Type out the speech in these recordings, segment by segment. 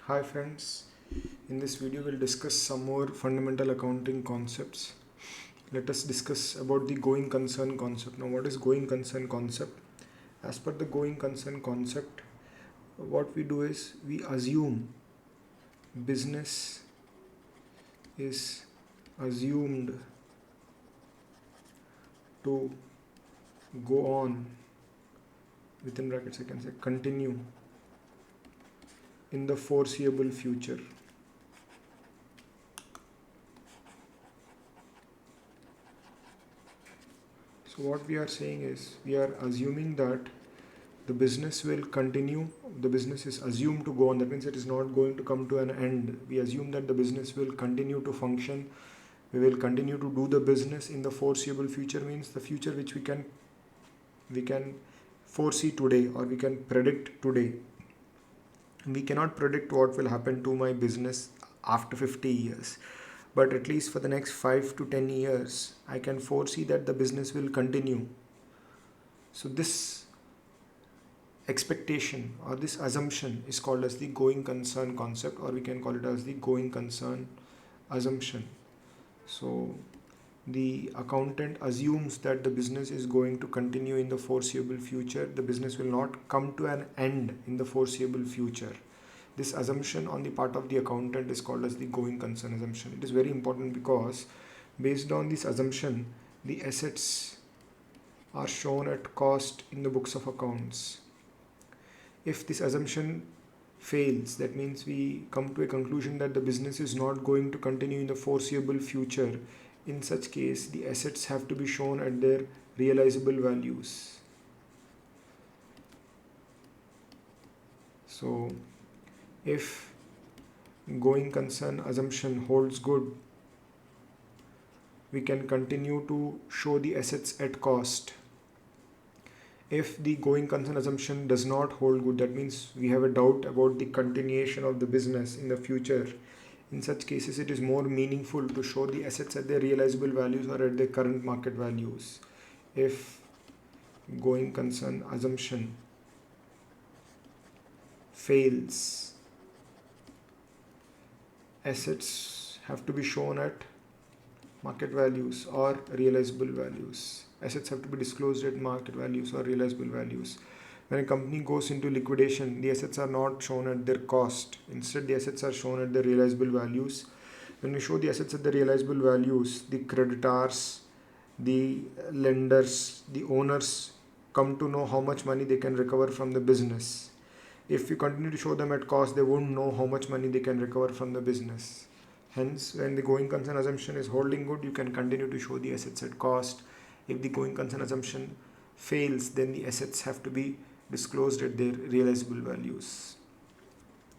Hi friends, in this video we'll discuss some more fundamental accounting concepts. Let us discuss about the going concern concept. Now what is going concern concept? As per the going concern concept, what we do is we assume business is assumed to go on, within brackets I can say continue, in the foreseeable future. So what we are saying is we are assuming that the business will continue. The business is assumed to go on. That means it is not going to come to an end. We assume that the business will continue to function. We will continue to do the business in the foreseeable future, means the future which we can foresee today, or we can predict today. We cannot predict what will happen to my business after 50 years, but at least for the next 5 to 10 years I can foresee that the business will continue. So this expectation or this assumption is called as the going concern concept, or we can call it as the going concern assumption. So the accountant assumes that the business is going to continue in the foreseeable future. The business will not come to an end in the foreseeable future. This assumption on the part of the accountant is called as the going concern assumption. It is very important because based on this assumption, the assets are shown at cost in the books of accounts. If this assumption fails, that means we come to a conclusion that the business is not going to continue in the foreseeable future. In such case, the assets have to be shown at their realizable values. So if going concern assumption holds good, we can continue to show the assets at cost. If the going concern assumption does not hold good, that means we have a doubt about the continuation of the business in the future. In such cases, it is more meaningful to show the assets at their realizable values or at their current market values. If going concern assumption fails, assets have to be shown at market values or realizable values. Assets have to be disclosed at market values or realizable values. When a company goes into liquidation, the assets are not shown at their cost. Instead, the assets are shown at their realizable values. When we show the assets at the realizable values, the creditors, the lenders, the owners come to know how much money they can recover from the business. If we continue to show them at cost, they won't know how much money they can recover from the business. Hence, when the going concern assumption is holding good, you can continue to show the assets at cost. If the going concern assumption fails, then the assets have to be disclosed at their realizable values.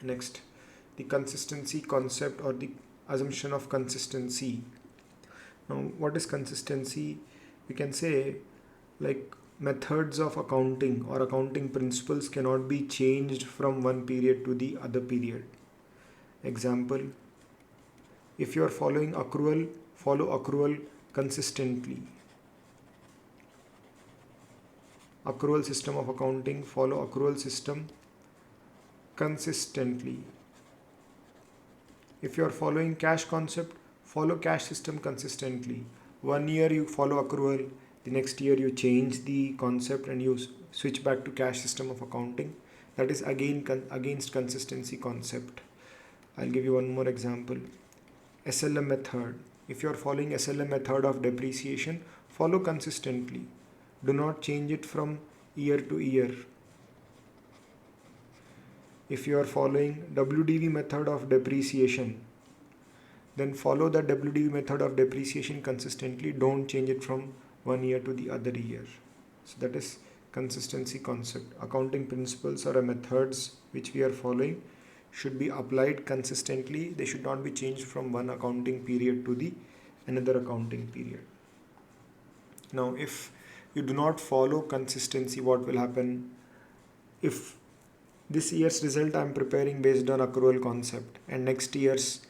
Next, the consistency concept or the assumption of consistency. Now, what is consistency? We can say like methods of accounting or accounting principles cannot be changed from one period to the other period. Example, if you are following accrual, follow accrual consistently. Accrual system of accounting, follow accrual system consistently. If you are following cash concept, follow cash system consistently. 1 year you follow accrual, the next year you change the concept and you switch back to cash system of accounting. That is again against consistency concept. I'll give you one more example. SLM method. If you are following SLM method of depreciation, follow consistently. Do not change it from year to year. If you are following WDV method of depreciation, then follow the WDV method of depreciation consistently. Don't change it from 1 year to the other year. So that is consistency concept. Accounting principles or methods which we are following should be applied consistently. They should not be changed from one accounting period to the another accounting period. Now, if you do not follow consistency, what will happen? If this year's result I am preparing based on accrual concept, and next year's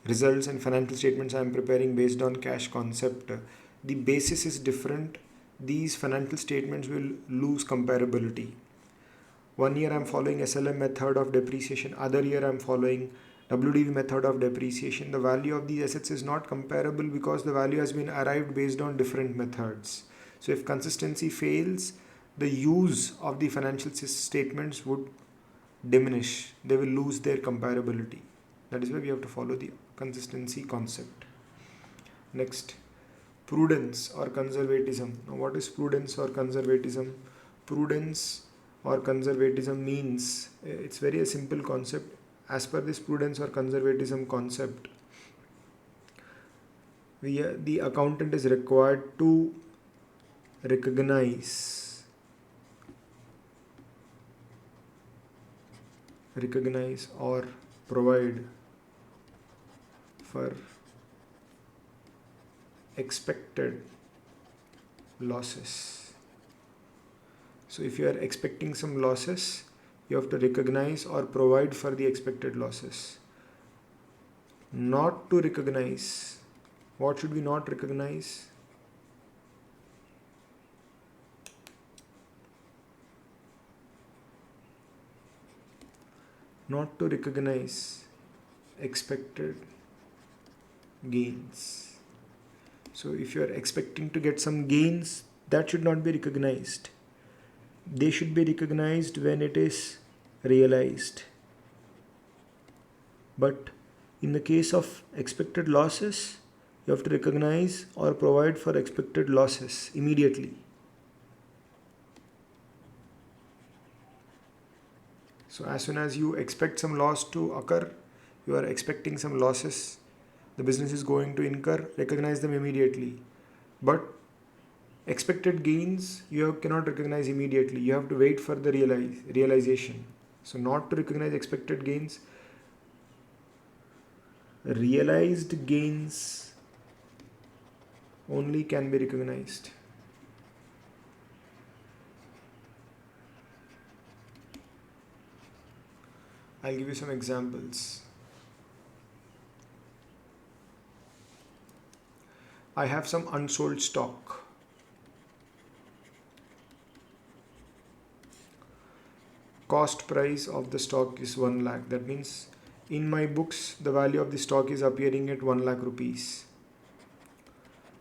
results and financial statements I am preparing based on cash concept, the basis is different. These financial statements will lose comparability. One year I'm following SLM method of depreciation, other year I'm following WDV method of depreciation. The value of these assets is not comparable because the value has been arrived based on different methods. So if consistency fails, the use of the financial statements would diminish. They will lose their comparability. That is why we have to follow the consistency concept. Next, prudence or conservatism. Now, what is prudence or conservatism? Prudence or conservatism means, it's very a simple concept. As per this prudence or conservatism concept, the accountant is required to recognize or provide for expected losses. So if you are expecting some losses, you have to recognize or provide for the expected losses. Not to recognize. What should we not recognize? Not to recognize expected gains. So if you are expecting to get some gains, that should not be recognized. They should be recognized when it is realized. But in the case of expected losses, you have to recognize or provide for expected losses immediately. So as soon as you expect some loss to occur, you are expecting some losses, the business is going to incur, recognize them immediately. But expected gains you cannot recognize immediately. You have to wait for the realization. So not to recognize expected gains. Realized gains only can be recognized. I'll give you some examples. I have some unsold stock. Cost price of the stock is 1 lakh. That means in my books the value of the stock is appearing at 1 lakh rupees.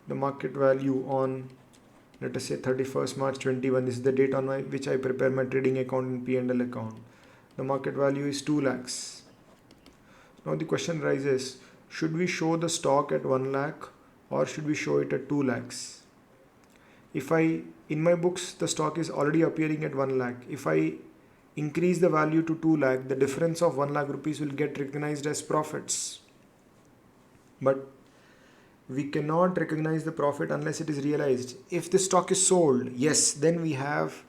The market value on, let us say, 31st March 21, this is the date on which I prepare my trading account and P&L account. The market value is 2 lakhs. Now the question rises, should we show the stock at 1 lakh or should we show it at 2 lakhs? In my books the stock is already appearing at 1 lakh. If I increase the value to 2 lakh, the difference of 1 lakh rupees will get recognized as profits. But we cannot recognize the profit unless it is realized. If the stock is sold, yes, then we have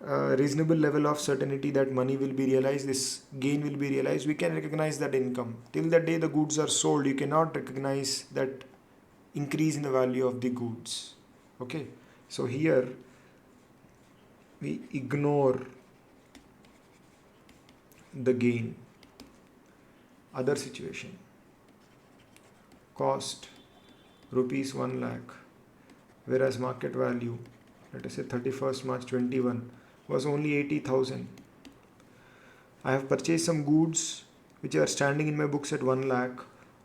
a reasonable level of certainty that money will be realized, this gain will be realized. We can recognize that income. Till the day the goods are sold, you cannot recognize that increase in the value of the goods. Okay, so here we ignore the gain. Other situation, cost rupees 1 lakh, whereas market value, let us say 31st March 21, was only 80,000. I have purchased some goods which are standing in my books at 1 lakh.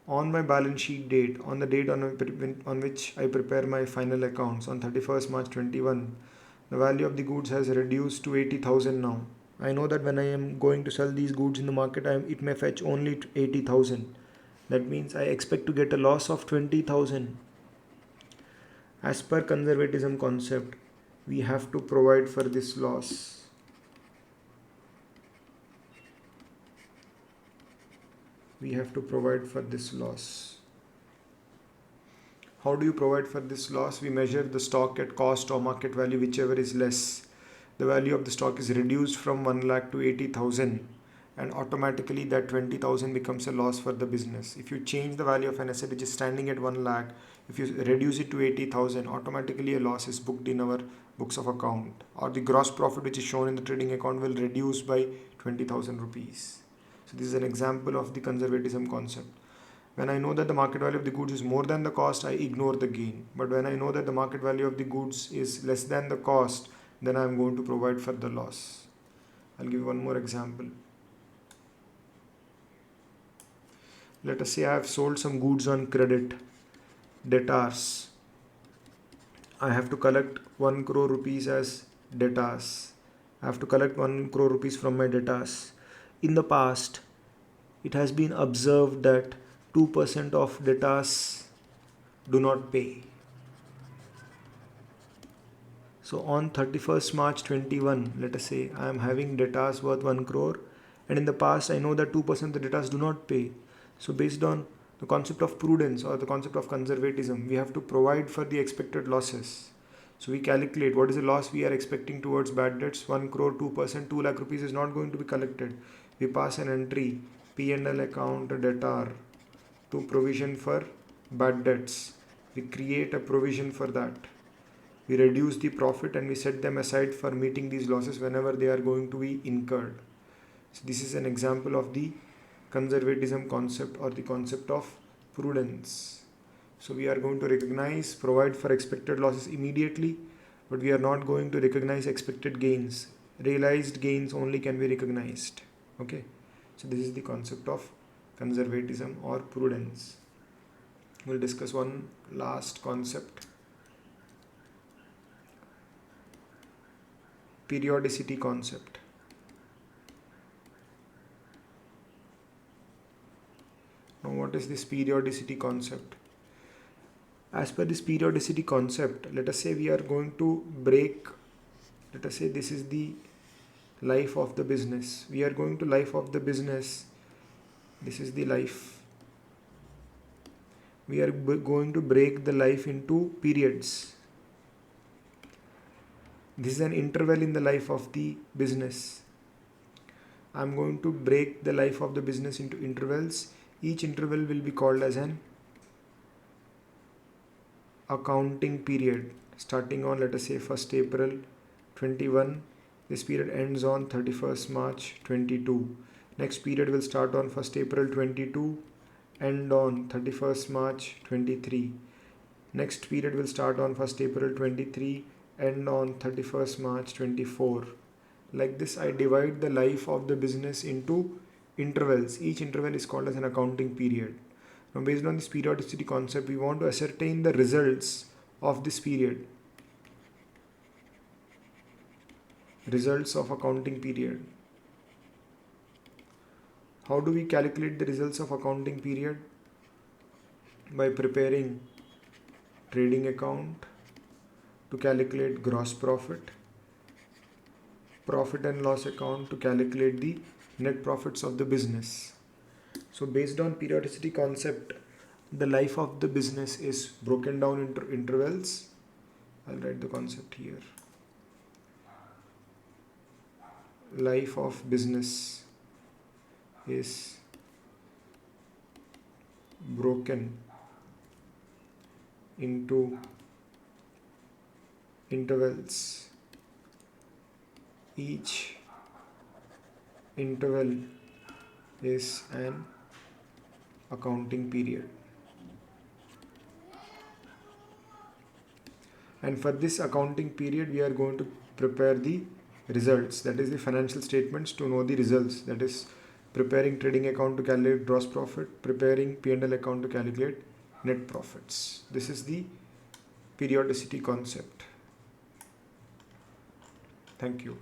On my balance sheet date, on the date on which I prepare my final accounts, on 31st March 21, the value of the goods has reduced to 80,000 now. I know that when I am going to sell these goods in the market, it may fetch only 80,000. That means I expect to get a loss of 20,000. As per conservatism concept, we have to provide for this loss. We have to provide for this loss. How do you provide for this loss? We measure the stock at cost or market value, whichever is less. The value of the stock is reduced from 1 lakh to 80,000, and automatically that 20,000 becomes a loss for the business. If you change the value of an asset which is standing at 1 lakh, if you reduce it to 80,000, automatically a loss is booked in our books of account, or the gross profit which is shown in the trading account will reduce by 20,000 rupees. So this is an example of the conservatism concept. When I know that the market value of the goods is more than the cost, I ignore the gain. But when I know that the market value of the goods is less than the cost, then I am going to provide for the loss. I'll give you one more example. Let us say I have sold some goods on credit, debtors. I have to collect 1 crore rupees as debtors. I have to collect 1 crore rupees from my debtors. In the past, it has been observed that 2% of debtors do not pay. So on 31st March 21, let us say I am having debtors worth 1 crore, and in the past I know that 2% of the debtors do not pay. So based on the concept of prudence or the concept of conservatism, we have to provide for the expected losses. So we calculate what is the loss we are expecting towards bad debts. 1 crore, 2%, 2 lakh rupees is not going to be collected. We pass an entry, P&L account debtor, to provision for bad debts. We create a provision for that. We reduce the profit and we set them aside for meeting these losses whenever they are going to be incurred. So this is an example of the conservatism concept or the concept of prudence. So we are going to recognize, provide for expected losses immediately, but we are not going to recognize expected gains. Realized gains only can be recognized. Okay. So this is the concept of conservatism or prudence. We'll discuss one last concept. Periodicity concept. Now what is this periodicity concept? As per this periodicity concept, let us say we are going to break, let us say this is the life of the business. We are going to life of the business. This is the life. We are going to break the life into periods. This is an interval in the life of the business. I'm going to break the life of the business into intervals. Each interval will be called as an accounting period. Starting on, let us say, 1st April 21. This period ends on 31st March 22. Next period will start on 1st April 22, end on 31st March 23. Next period will start on 1st April 23, end on 31st March 24. Like this, I divide the life of the business into intervals. Each interval is called as an accounting period. Now, based on this periodicity concept, we want to ascertain the results of this period. Results of accounting period. How do we calculate the results of accounting period? By preparing trading account to calculate gross profit, profit and loss account to calculate the net profits of the business. So based on periodicity concept, the life of the business is broken down into intervals. I'll write the concept here. Life of business is broken into intervals. Each interval is an accounting period. And for this accounting period, we are going to prepare the results, that is the financial statements, to know the results, that is preparing trading account to calculate gross profit, preparing P&L account to calculate net profits. This is the periodicity concept. Thank you.